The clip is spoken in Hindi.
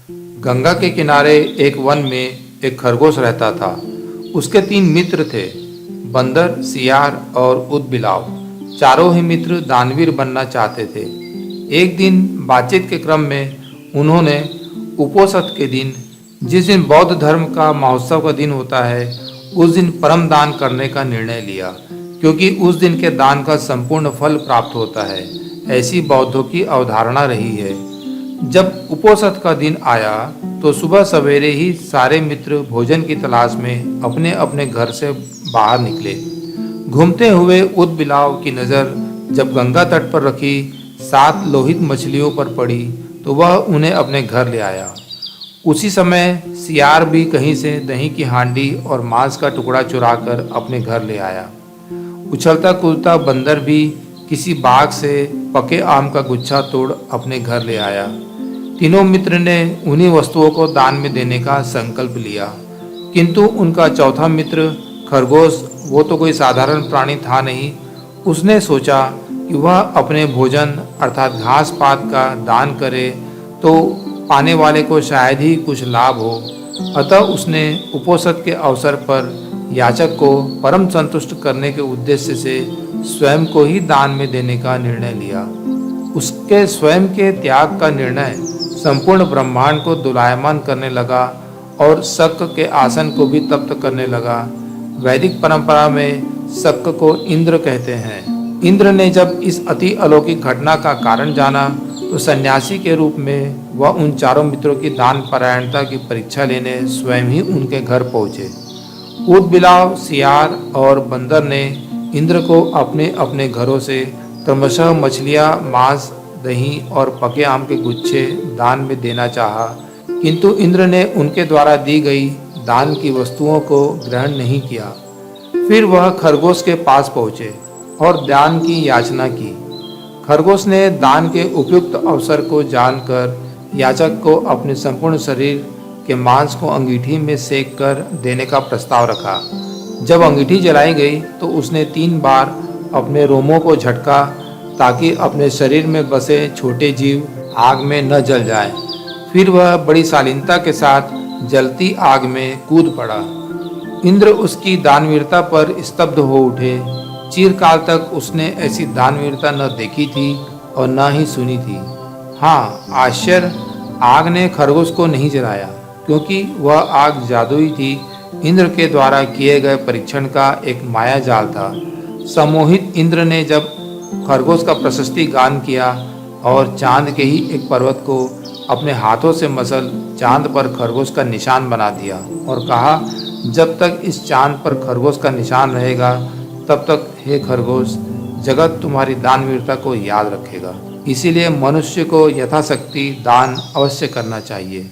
गंगा के किनारे एक वन में एक खरगोश रहता था। उसके 3 मित्र थे, बंदर, सियार और ऊदबिलाव। चारों ही मित्र दानवीर बनना चाहते थे। एक दिन बातचीत के क्रम में उन्होंने उपोषद के दिन, जिस दिन बौद्ध धर्म का महोत्सव का दिन होता है, उस दिन परम दान करने का निर्णय लिया, क्योंकि उस दिन के दान का संपूर्ण फल प्राप्त होता है। ऐसी बौद्धों की अवधारणा रही है। जब उपोषद का दिन आया तो सुबह सवेरे ही सारे मित्र भोजन की तलाश में अपने अपने घर से बाहर निकले। घूमते हुए ऊदबिलाव की नज़र जब गंगा तट पर रखी 7 लोहित मछलियों पर पड़ी तो वह उन्हें अपने घर ले आया। उसी समय सियार भी कहीं से दही की हांडी और मांस का टुकड़ा चुराकर अपने घर ले आया। उछलता कूदता बंदर भी किसी बाग से पके आम का गुच्छा तोड़ अपने घर ले आया। तीनों मित्र ने उन्हीं वस्तुओं को दान में देने का संकल्प लिया, किंतु उनका चौथा मित्र खरगोश, वो तो कोई साधारण प्राणी था नहीं। उसने सोचा कि वह अपने भोजन अर्थात घास पात का दान करे तो पाने वाले को शायद ही कुछ लाभ हो। अतः उसने उपोषद के अवसर पर याचक को परम संतुष्ट करने के उद्देश्य से स्वयं को ही दान में देने का निर्णय लिया। उसके स्वयं के त्याग का निर्णय संपूर्ण ब्रह्मांड को दोलायमान करने लगा और शक के आसन को भी तप्त करने लगा। वैदिक परंपरा में शक को इंद्र कहते हैं। इंद्र ने जब इस अति अलौकिक घटना का कारण जाना तो सन्यासी के रूप में वह उन चारों मित्रों की दान परायणता की परीक्षा लेने स्वयं ही उनके घर पहुँचे। ऊदबिलाव, सियार और बंदर ने इंद्र को अपने अपने घरों से क्रमशः मछलियाँ, मांस, दही और पके आम के गुच्छे दान में देना चाहा, किंतु इंद्र ने उनके द्वारा दी गई दान की वस्तुओं को ग्रहण नहीं किया। फिर वह खरगोश के पास पहुँचे और दान की याचना की। खरगोश ने दान के उपयुक्त अवसर को जानकर याचक को अपने संपूर्ण शरीर के मांस को अंगीठी में सेक कर देने का प्रस्ताव रखा। जब अंगीठी जलाई गई तो उसने 3 बार अपने रोमों को झटका ताकि अपने शरीर में बसे छोटे जीव आग में न जल जाएं। फिर वह बड़ी शालीनता के साथ जलती आग में कूद पड़ा। इंद्र उसकी दानवीरता पर स्तब्ध हो उठे। चिरकाल तक उसने ऐसी दानवीरता न देखी थी और न ही सुनी थी। हाँ, आश्चर्य, आग ने खरगोश को नहीं जलाया, क्योंकि वह आग जादुई थी, इंद्र के द्वारा किए गए परीक्षण का एक माया जाल था। सम्मोहित इंद्र ने जब खरगोश का प्रशस्ति गान किया और चांद के ही एक पर्वत को अपने हाथों से मसल चांद पर खरगोश का निशान बना दिया और कहा, जब तक इस चांद पर खरगोश का निशान रहेगा तब तक हे खरगोश, जगत तुम्हारी दानवीरता को याद रखेगा। इसीलिए मनुष्य को यथाशक्ति दान अवश्य करना चाहिए।